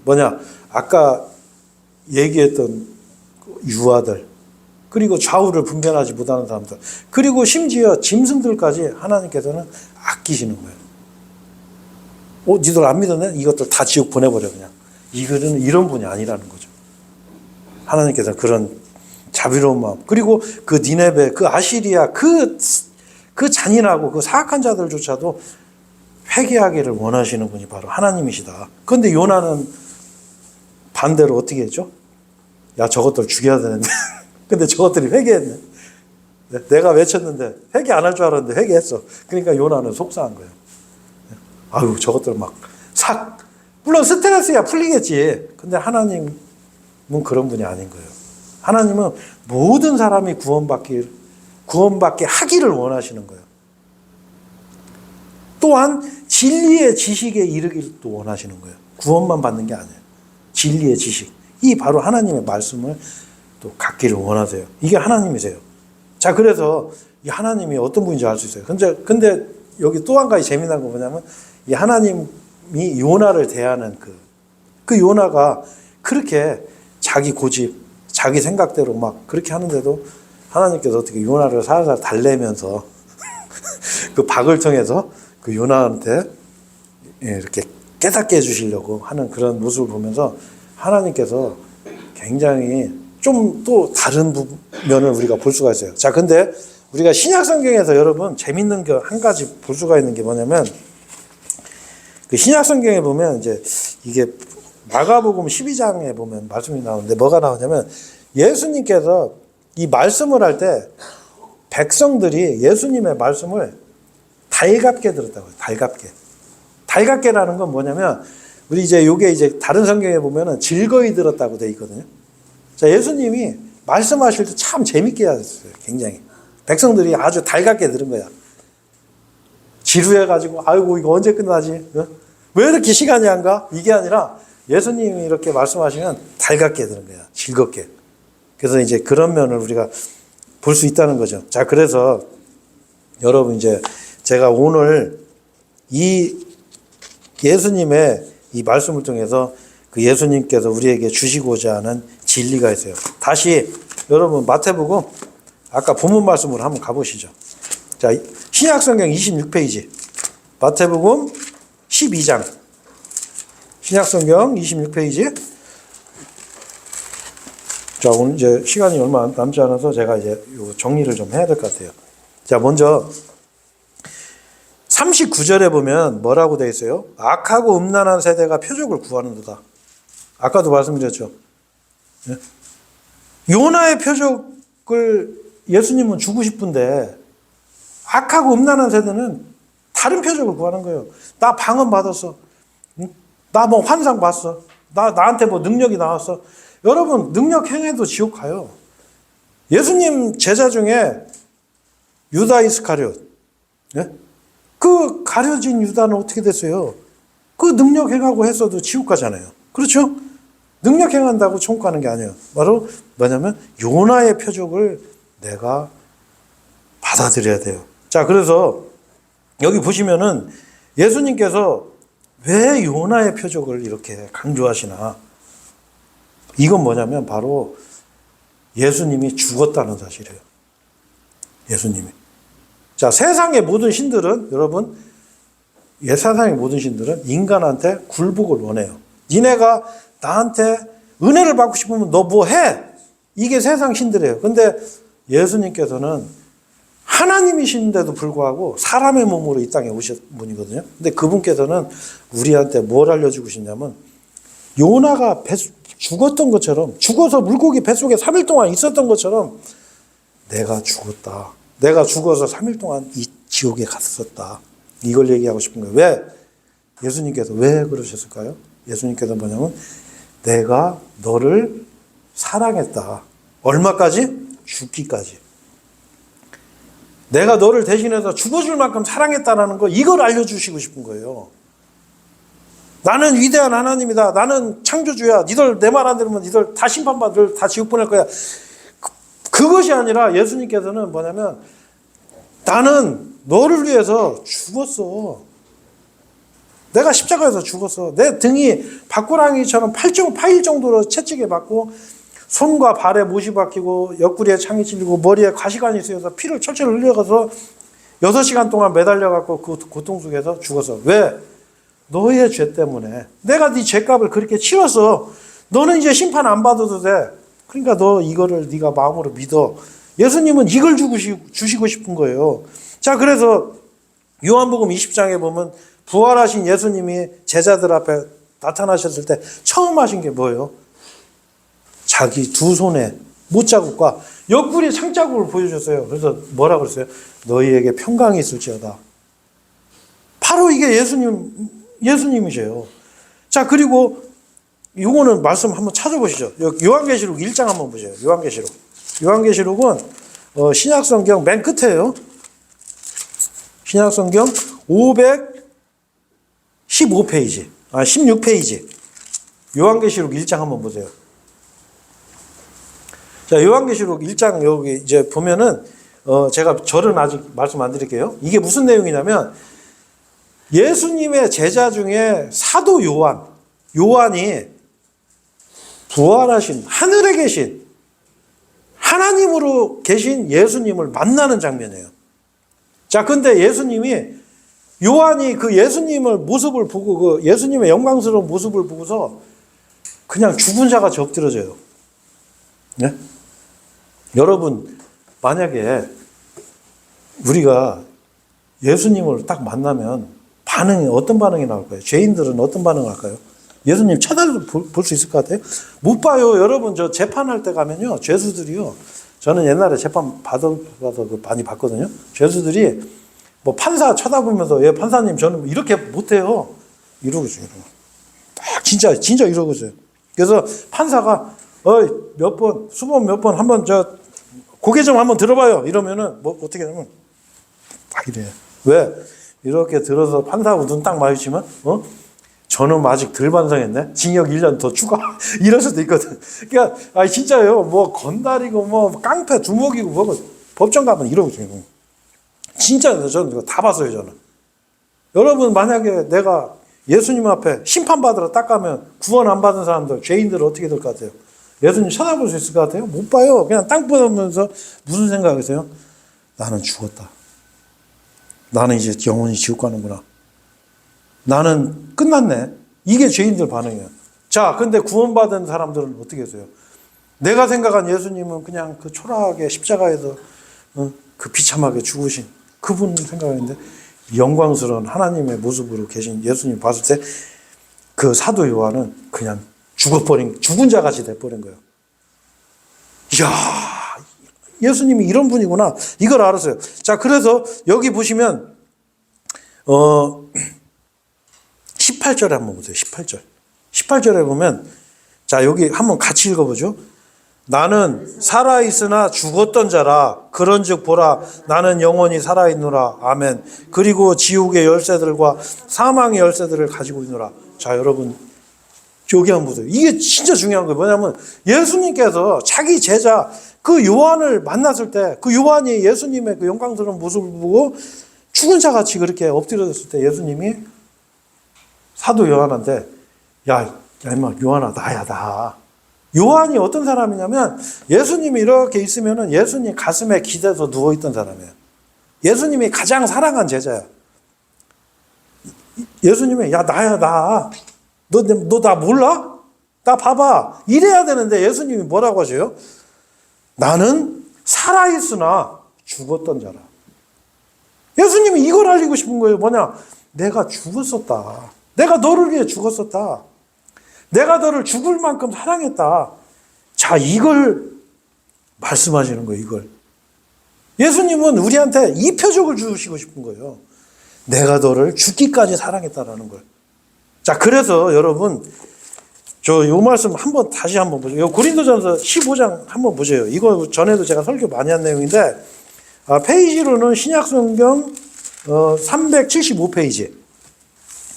아까 얘기했던 유아들, 그리고 좌우를 분별하지 못하는 사람들, 그리고 심지어 짐승들까지 하나님께서는 아끼시는 거예요. 니들 안 믿었네? 이것들 다 지옥 보내버려, 그냥. 이거는 이런 분이 아니라는 거죠. 하나님께서는 그런 자비로운 마음. 그리고 그 니네베, 그 아시리아, 그 잔인하고 그 사악한 자들조차도 회개하기를 원하시는 분이 바로 하나님이시다. 그런데 요나는 반대로 어떻게 했죠? 야, 저것들 죽여야 되는데. 근데 저것들이 회개했네. 내가 외쳤는데 회개 안 할 줄 알았는데 회개했어. 그러니까 요나는 속상한 거예요. 아유, 저것들 물론 스트레스야 풀리겠지. 근데 하나님은 그런 분이 아닌 거예요. 하나님은 모든 사람이 구원받게 하기를 원하시는 거예요. 또한 진리의 지식에 이르기를 또 원하시는 거예요. 구원만 받는 게 아니에요. 진리의 지식. 이 바로 하나님의 말씀을 또 갖기를 원하세요. 이게 하나님이세요. 자, 그래서 이 하나님이 어떤 분인지 알 수 있어요. 근데 여기 또 한 가지 재미난 거 뭐냐면, 이 하나님이 요나를 대하는 그 요나가 그렇게 자기 고집, 자기 생각대로 그렇게 하는데도 하나님께서 어떻게 요나를 살살 달래면서 그 박을 통해서 그 요나한테 이렇게 깨닫게 해주시려고 하는 그런 모습을 보면서 하나님께서 굉장히 좀 또 다른 면을 우리가 볼 수가 있어요. 자, 근데 우리가 신약 성경에서 여러분 재밌는 거 한 가지 볼 수가 있는 게 뭐냐면, 그 신약 성경에 보면 이제 이게 마가복음 12장에 보면 말씀이 나오는데 뭐가 나오냐면, 예수님께서 이 말씀을 할 때 백성들이 예수님의 말씀을 달갑게 들었다고요. 달갑게. 달갑게라는 건 뭐냐면, 우리 요게 이제 다른 성경에 보면은 즐거이 들었다고 돼 있거든요. 자, 예수님이 말씀하실 때 참 재밌게 하셨어요. 굉장히. 백성들이 아주 달갑게 들은 거야. 지루해가지고, 아이고, 이거 언제 끝나지? 왜 이렇게 시간이 안 가? 이게 아니라 예수님이 이렇게 말씀하시면 달갑게 들은 거야. 즐겁게. 그래서 이제 그런 면을 우리가 볼 수 있다는 거죠. 자, 그래서 여러분 이제 제가 오늘 이 예수님의 이 말씀을 통해서 그 예수님께서 우리에게 주시고자 하는 진리가 있어요. 다시 여러분 마태복음 아까 본문 말씀으로 한번 가보시죠. 자, 신약성경 26페이지 마태복음 12장 신약성경 26페이지. 자, 오늘 이제 시간이 얼마 남지 않아서 제가 이제 요 정리를 좀 해야 될 것 같아요. 자, 먼저 39절에 보면 뭐라고 되어 있어요? 악하고 음란한 세대가 표적을 구하는도다. 아까도 말씀드렸죠. 요나의 표적을 예수님은 주고 싶은데 악하고 음란한 세대는 다른 표적을 구하는 거예요. 나 방언 받았어. 나 뭐 환상 봤어. 나한테 뭐 능력이 나왔어. 여러분, 능력 행해도 지옥 가요. 예수님 제자 중에 유다 이스카리옷. 그 가려진 유다는 어떻게 됐어요? 그 능력 행하고 했어도 지옥 가잖아요. 그렇죠? 능력 행한다고 천국 가는 게 아니에요. 바로 뭐냐면 요나의 표적을 내가 받아들여야 돼요. 자, 그래서 여기 보시면은 예수님께서 왜 요나의 표적을 이렇게 강조하시나? 이건 뭐냐면 바로 예수님이 죽었다는 사실이에요. 예수님이. 자, 세상의 모든 신들은 여러분 세상의 모든 신들은 인간한테 굴복을 원해요. 니네가 나한테 은혜를 받고 싶으면 너 뭐 해? 이게 세상 신들이에요. 근데 예수님께서는 하나님이신데도 불구하고 사람의 몸으로 이 땅에 오신 분이거든요. 근데 그분께서는 우리한테 뭘 알려주고 싶냐면 요나가 죽었던 것처럼, 죽어서 물고기 뱃속에 3일 동안 있었던 것처럼 내가 죽었다. 내가 죽어서 3일 동안 이 지옥에 갔었다. 이걸 얘기하고 싶은 거예요. 왜? 예수님께서 왜 그러셨을까요? 예수님께서 뭐냐면 내가 너를 사랑했다. 얼마까지? 죽기까지. 내가 너를 대신해서 죽어줄 만큼 사랑했다라는 거, 이걸 알려주시고 싶은 거예요. 나는 위대한 하나님이다. 나는 창조주야. 니들 내 말 안 들으면 니들 다 심판받을, 다 지옥 보낼 거야. 그것이 아니라 예수님께서는 뭐냐면 나는 너를 위해서 죽었어. 내가 십자가에서 죽었어. 내 등이 바꾸랑이처럼 8.8일 정도로 채찍에 맞고 손과 발에 못이 박히고 옆구리에 창이 찔리고 머리에 가시관이 쓰여서 피를 철철 흘려가서 6시간 동안 매달려갖고 그 고통 속에서 죽었어. 왜? 너의 죄 때문에. 내가 네 죄값을 그렇게 치렀어. 너는 이제 심판 안 받아도 돼. 그러니까 너 이거를 네가 마음으로 믿어. 예수님은 이걸 주시고 싶은 거예요. 자, 그래서 요한복음 20장에 보면 부활하신 예수님이 제자들 앞에 나타나셨을 때 처음 하신 게 뭐예요? 자기 두 손에 못자국과 옆구리에 창자국을 보여줬어요. 그래서 뭐라고 그랬어요? 너희에게 평강이 있을지어다. 바로 이게 예수님이세요. 자, 그리고 요거는 말씀 한번 찾아보시죠. 요한계시록 1장 한번 보세요. 요한계시록은 신약성경 맨 끝에요. 신약성경 515페이지, 16페이지. 요한계시록 1장 한번 보세요. 자, 요한계시록 1장 여기 이제 보면은 제가 절은 아직 말씀 안 드릴게요. 이게 무슨 내용이냐면 예수님의 제자 중에 사도 요한이 부활하신 하늘에 계신 하나님으로 계신 예수님을 만나는 장면이에요. 자, 근데 요한이 그 예수님의 모습을 보고 그 예수님의 영광스러운 모습을 보고서 그냥 죽은 자같이 엎드려져요. 네? 여러분, 만약에 우리가 예수님을 딱 만나면 어떤 반응이 나올까요? 죄인들은 어떤 반응을 할까요? 예수님 쳐다볼 수 있을 것 같아요? 못 봐요. 여러분, 저 재판할 때 가면요, 죄수들이요. 저는 옛날에 재판 받아서 많이 봤거든요. 죄수들이 뭐 판사 쳐다보면서, 예, 판사님, 저는 이렇게 못해요. 이러고 있어요. 딱 진짜 이러고 있어요. 그래서 판사가, 수범 몇 번 한번 고개 좀 한번 들어봐요. 이러면은, 뭐, 어떻게 하냐면, 딱 이래요. 왜? 이렇게 들어서 판사하고 눈 딱 마주치면, 저는 아직 덜 반성했네. 징역 1년 더 추가. 이럴 수도 있거든. 그러니까, 진짜요. 뭐, 건달이고, 뭐, 깡패 두목이고, 뭐, 법정 가면 이러고 있어요. 진짜요. 저는 이거 다 봤어요, 저는. 여러분, 만약에 내가 예수님 앞에 심판받으러 딱 가면 구원 안 받은 사람들, 죄인들은 어떻게 될 것 같아요? 예수님 쳐다볼 수 있을 것 같아요? 못 봐요. 그냥 땅 보면서 무슨 생각이세요? 나는 죽었다. 나는 이제 영원히 지옥 가는구나. 나는 끝났네. 이게 죄인들 반응이에요. 자, 근데 구원받은 사람들은 어떻게 했어요? 내가 생각한 예수님은 그냥 그 초라하게 십자가에서 그 비참하게 죽으신 그분 생각했는데 영광스러운 하나님의 모습으로 계신 예수님 봤을 때 그 사도 요한은 그냥 죽은 자같이 돼버린 거예요. 이야, 예수님이 이런 분이구나. 이걸 알았어요. 자, 그래서 여기 보시면 18절에 한번 보세요. 18절에 보면, 자, 여기 한번 같이 읽어보죠. 나는 살아있으나 죽었던 자라. 그런즉 보라, 나는 영원히 살아있노라. 아멘. 그리고 지옥의 열쇠들과 사망의 열쇠들을 가지고 있노라. 자, 여러분, 여기 한번 보세요. 이게 진짜 중요한 거예요. 뭐냐면 예수님께서 자기 제자 그 요한을 만났을 때 그 요한이 예수님의 그 영광스러운 모습을 보고 죽은 자같이 그렇게 엎드려졌을 때 예수님이 사도 요한한테 임마, 요한아, 나야, 나. 요한이 어떤 사람이냐면 예수님이 이렇게 있으면은 예수님 가슴에 기대서 누워있던 사람이에요. 예수님이 가장 사랑한 제자야. 예수님이 야 나야 나. 너 나 몰라? 나 봐봐. 이래야 되는데 예수님이 뭐라고 하세요? 나는 살아있으나 죽었던 자라. 예수님이 이걸 알리고 싶은 거예요. 뭐냐? 내가 죽었었다. 내가 너를 위해 죽었었다. 내가 너를 죽을 만큼 사랑했다. 자, 이걸 말씀하시는 거예요. 이걸. 예수님은 우리한테 이 표적을 주시고 싶은 거예요. 내가 너를 죽기까지 사랑했다라는 걸. 자, 그래서 여러분 요 말씀 다시 한번 보세요. 요 고린도전서 15장 한번 보세요. 이거 전에도 제가 설교 많이 한 내용인데 페이지로는 신약성경 375페이지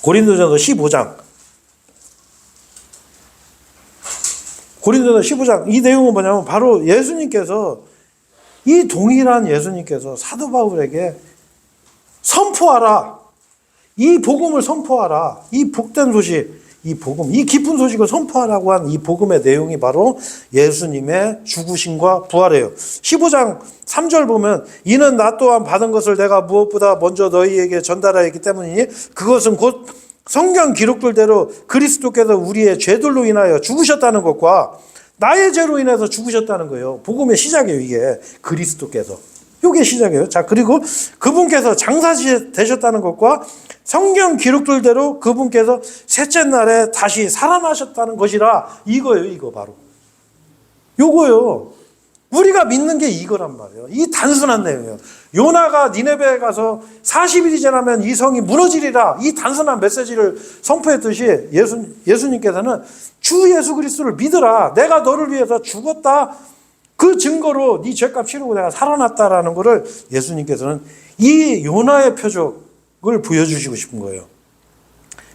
고린도전서 15장 고린도전서 15장 이 내용은 뭐냐면 바로 예수님께서 이 동일한 예수님께서 사도 바울에게 선포하라. 이 복음을 선포하라. 이 복된 소식, 이 복음, 이 기쁜 소식을 선포하라고 한 이 복음의 내용이 바로 예수님의 죽으심과 부활이에요. 15장 3절 보면 이는 나 또한 받은 것을 내가 무엇보다 먼저 너희에게 전달하였기 때문이니 그것은 곧 성경 기록들대로 그리스도께서 우리의 죄들로 인하여 죽으셨다는 것과 나의 죄로 인해서 죽으셨다는 거예요. 복음의 시작이에요. 이게 그리스도께서. 이게 시작이에요. 자, 그리고 그분께서 장사되셨다는 것과 성경 기록들대로 그분께서 셋째 날에 다시 살아나셨다는 것이라 이거예요. 이거 바로. 요거요. 우리가 믿는 게 이거란 말이에요. 이 단순한 내용이에요. 요나가 니네베에 가서 40일이 지나면 이 성이 무너지리라. 이 단순한 메시지를 선포했듯이 예수님께서는 주 예수 그리스도를 믿으라. 내가 너를 위해서 죽었다. 그 증거로 네 죄값 치르고 내가 살아났다라는 것을 예수님께서는 이 요나의 표적을 보여주시고 싶은 거예요.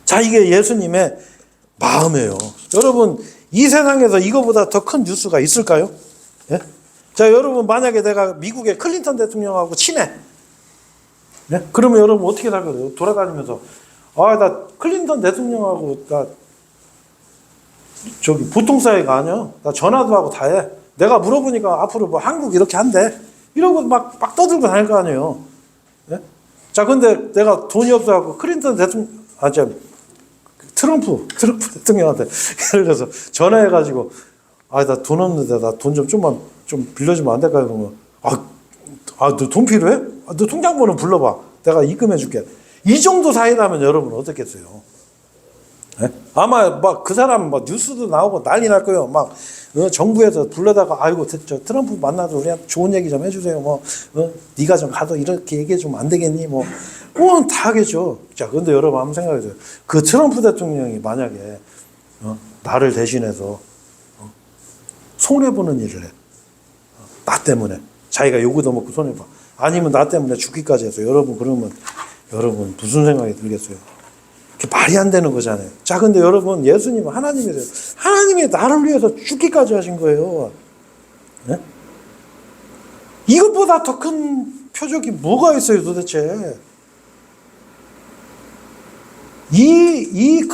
자, 이게 예수님의 마음이에요. 여러분, 이 세상에서 이거보다 더 큰 뉴스가 있을까요? 예? 자, 여러분, 만약에 내가 미국의 클린턴 대통령하고 친해. 예? 그러면 여러분 어떻게 살거든요? 돌아다니면서 나 클린턴 대통령하고 나 보통 사이가 아니야. 나 전화도 하고 다 해. 내가 물어보니까 앞으로 뭐 한국 이렇게 한대. 이러고 막 떠들고 다닐 거 아니에요. 예? 자, 근데 내가 돈이 없어갖고 클린턴 대통령, 트럼프 대통령한테 예를 들어서 전화해가지고, 나 돈 없는데 나 돈 좀만 빌려주면 안 될까요? 그러면, 너 돈 필요해? 너 통장번호 불러봐. 내가 입금해줄게. 이 정도 사이라면 여러분 어떻겠어요? 네? 아마 막 그 사람 막 뉴스도 나오고 난리 날 거예요. 막 정부에서 불러다가 아이고 저 트럼프 만나서 우리한테 좋은 얘기 좀 해주세요. 네가 좀 가서 이렇게 얘기해 주면 안 되겠니? 다 하겠죠. 자, 근데 여러분 한번 생각해보세요. 그 트럼프 대통령이 만약에 나를 대신해서 손해 보는 일을 해. 나 때문에 자기가 요구도 먹고 손해 봐. 아니면 나 때문에 죽기까지 해서 그러면 여러분 무슨 생각이 들겠어요? 말이 안 되는 거잖아요. 자, 근데 여러분, 예수님은 하나님이세요. 하나님이 나를 위해서 죽기까지 하신 거예요. 네? 이것보다 더 큰 표적이 뭐가 있어요, 도대체? 이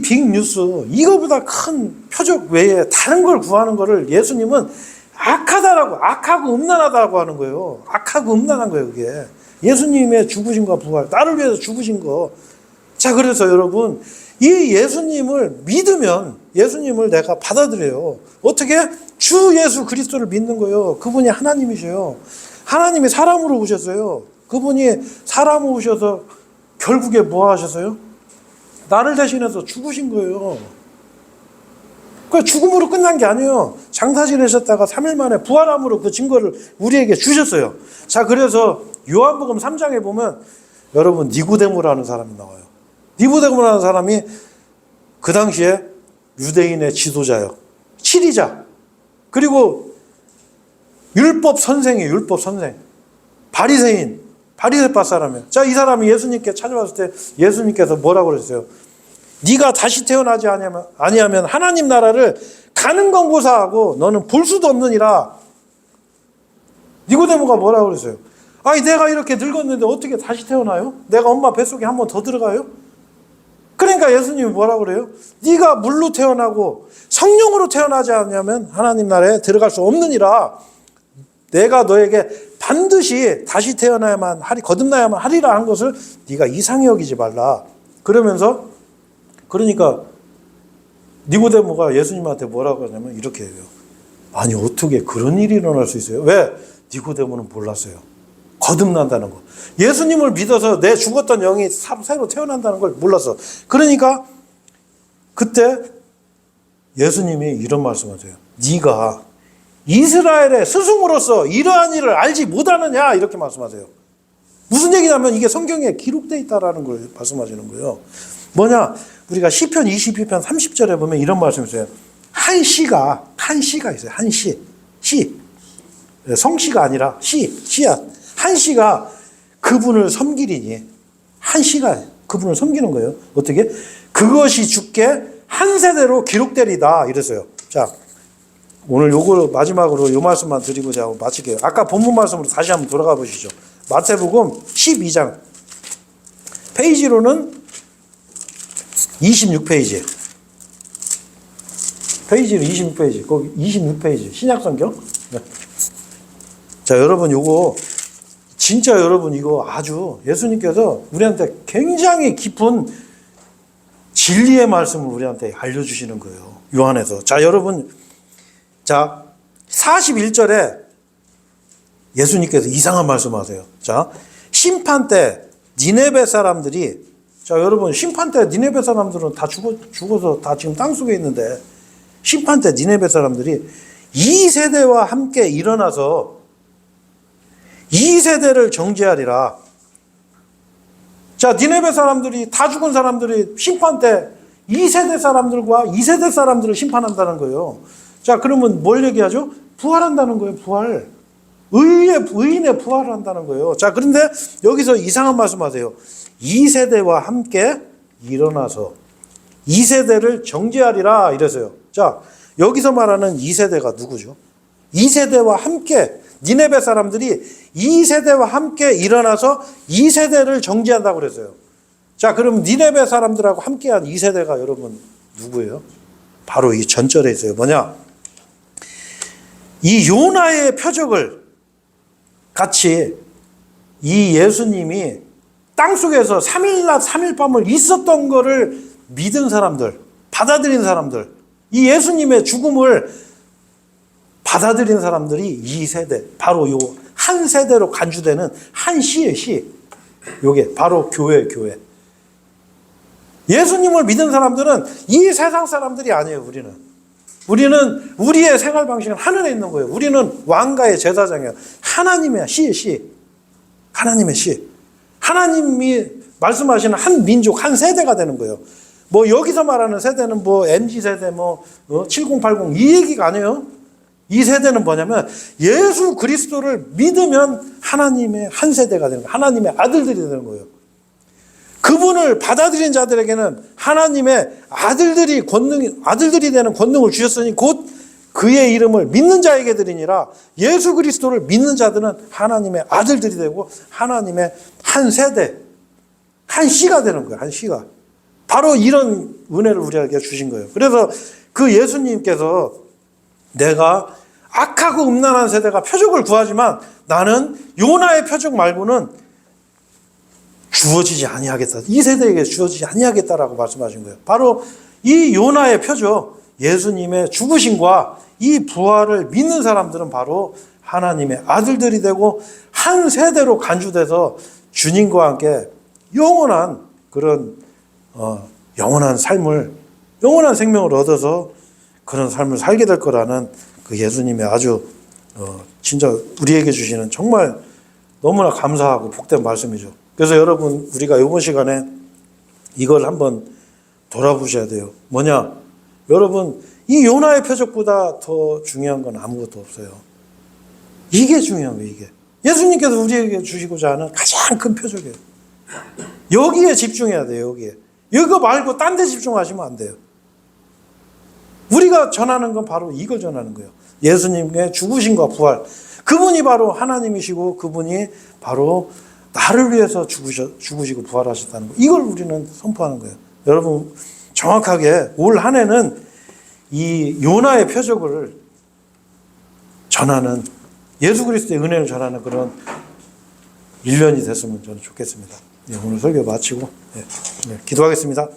빅 뉴스, 이거보다 큰 표적 외에 다른 걸 구하는 거를 예수님은 악하고 음란하다고 하는 거예요. 악하고 음란한 거예요, 그게. 예수님의 죽으심과 부활, 나를 위해서 죽으신 거. 자, 그래서 여러분, 이 예수님을 믿으면 예수님을 내가 받아들여요. 어떻게? 주 예수 그리스도를 믿는 거예요. 그분이 하나님이셔요. 하나님이 사람으로 오셨어요. 그분이 사람으로 오셔서 결국에 뭐 하셨어요? 나를 대신해서 죽으신 거예요. 그러니까 죽음으로 끝난 게 아니에요. 장사 지내셨다가 3일 만에 부활함으로 그 증거를 우리에게 주셨어요. 자, 그래서 요한복음 3장에 보면 여러분 니고데모라는 사람이 나와요. 니고데모라는 사람이 그 당시에 유대인의 지도자요. 치리자. 그리고 율법 선생이에요. 율법 선생. 바리새인. 바리새파 사람이에요. 자, 이 사람이 예수님께 찾아왔을 때 예수님께서 뭐라고 그랬어요? 네가 다시 태어나지 아니하면 하나님 나라를 가는 건 고사하고 너는 볼 수도 없느니라. 니고데모가 뭐라고 그랬어요? 내가 이렇게 늙었는데 어떻게 다시 태어나요? 내가 엄마 뱃속에 한 번 더 들어가요? 그러니까 예수님이 뭐라고 그래요? 네가 물로 태어나고 성령으로 태어나지 않으면 하나님 나라에 들어갈 수 없느니라. 내가 너에게 반드시 다시 태어나야만 거듭나야만 하리라 한 것을 네가 이상히 여기지 말라. 그러면서 그러니까 니고데모가 예수님한테 뭐라고 하냐면 이렇게 해요. 아니 어떻게 그런 일이 일어날 수 있어요? 왜? 니고데모는 몰랐어요. 거듭난다는 거. 예수님을 믿어서 내 죽었던 영이 새로 태어난다는 걸 몰랐어. 그러니까 그때 예수님이 이런 말씀하세요. 네가 이스라엘의 스승으로서 이러한 일을 알지 못하느냐 이렇게 말씀하세요. 무슨 얘기냐면 이게 성경에 기록되어 있다라는 걸 말씀하시는 거예요. 뭐냐? 우리가 시편 22편 30절에 보면 이런 말씀이 있어요. 한 시가 있어요. 한 시. 성시가 아니라 씨앗. 한 시가 그분을 섬기리니 한 시가 그분을 섬기는 거예요. 어떻게? 그것이 주께 한 세대로 기록되리다 이랬어요. 자, 오늘 요거 마지막으로 요 말씀만 드리고자 하고 마칠게요. 아까 본문 말씀으로 다시 한번 돌아가 보시죠. 마태복음 12장 페이지로는 26페이지. 페이지로 26페이지. 거기 26페이지. 신약성경. 네. 자, 여러분 요거 진짜 여러분 이거 아주 예수님께서 우리한테 굉장히 깊은 진리의 말씀을 우리한테 알려주시는 거예요. 요한에서. 자, 여러분. 자, 41절에 예수님께서 이상한 말씀하세요. 자, 심판 때 니네베 사람들이 자, 여러분 심판 때 니네베 사람들은 다 죽어서 다 지금 땅속에 있는데 심판 때 니네베 사람들이 이 세대와 함께 일어나서 이 세대를 정죄하리라. 자, 니네베 사람들이 다 죽은 사람들이 심판 때 이 세대 사람들과 이 세대 사람들을 심판한다는 거예요. 자, 그러면 뭘 얘기하죠? 부활한다는 거예요. 부활. 의인의 부활을 한다는 거예요. 자, 그런데 여기서 이상한 말씀하세요. 이 세대와 함께 일어나서 이 세대를 정죄하리라 이래서요. 자, 여기서 말하는 이 세대가 누구죠? 이 세대와 함께 니네베 사람들이 이 세대와 함께 일어나서 이 세대를 정죄한다고 그랬어요. 자, 그럼 니네베 사람들하고 함께한 이 세대가 여러분 누구예요? 바로 이 전절에 있어요. 뭐냐? 이 요나의 표적을 같이 이 예수님이 땅속에서 3일낮 3일밤을 있었던 거를 믿은 사람들, 받아들인 사람들, 이 예수님의 죽음을 받아들인 사람들이 이 세대, 바로 요 한 세대로 간주되는 한 시의 시. 요게 바로 교회. 예수님을 믿은 사람들은 이 세상 사람들이 아니에요, 우리는 우리의 생활 방식은 하늘에 있는 거예요. 우리는 왕가의 제사장이에요. 하나님의 시. 하나님의 시. 하나님이 말씀하시는 한 민족, 한 세대가 되는 거예요. 뭐 여기서 말하는 세대는 뭐 MZ세대 7080 이 얘기가 아니에요. 이 세대는 뭐냐면 예수 그리스도를 믿으면 하나님의 한 세대가 되는 거예요. 하나님의 아들들이 되는 거예요. 그분을 받아들인 자들에게는 하나님의 아들들이 되는 권능을 주셨으니 곧 그의 이름을 믿는 자에게 드리니라. 예수 그리스도를 믿는 자들은 하나님의 아들들이 되고 하나님의 한 세대, 한 씨가 되는 거예요. 한 씨가. 바로 이런 은혜를 우리에게 주신 거예요. 그래서 그 예수님께서 내가 악하고 음란한 세대가 표적을 구하지만 나는 요나의 표적 말고는 주어지지 아니하겠다. 이 세대에게 주어지지 아니하겠다라고 말씀하신 거예요. 바로 이 요나의 표적, 예수님의 죽으심과 이 부활을 믿는 사람들은 바로 하나님의 아들들이 되고 한 세대로 간주돼서 주님과 함께 영원한 그런 영원한 삶을, 영원한 생명을 얻어서 그런 삶을 살게 될 거라는 그 예수님의 아주 진짜 우리에게 주시는 정말 너무나 감사하고 복된 말씀이죠. 그래서 여러분 우리가 이번 시간에 이걸 한번 돌아보셔야 돼요. 뭐냐? 여러분 이 요나의 표적보다 더 중요한 건 아무것도 없어요. 이게 중요한 거예요. 이게 예수님께서 우리에게 주시고자 하는 가장 큰 표적이에요. 여기에 집중해야 돼요. 여기에. 이거 말고 딴 데 집중하시면 안 돼요. 우리가 전하는 건 바로 이걸 전하는 거예요. 예수님의 죽으심과 부활. 그분이 바로 하나님이시고 그분이 바로 나를 위해서 죽으시고 부활하셨다는 거. 이걸 우리는 선포하는 거예요. 여러분 정확하게 올 한 해는 이 요나의 표적을 전하는, 예수 그리스도의 은혜를 전하는 그런 1년이 됐으면 저는 좋겠습니다. 오늘 설교 마치고 기도하겠습니다.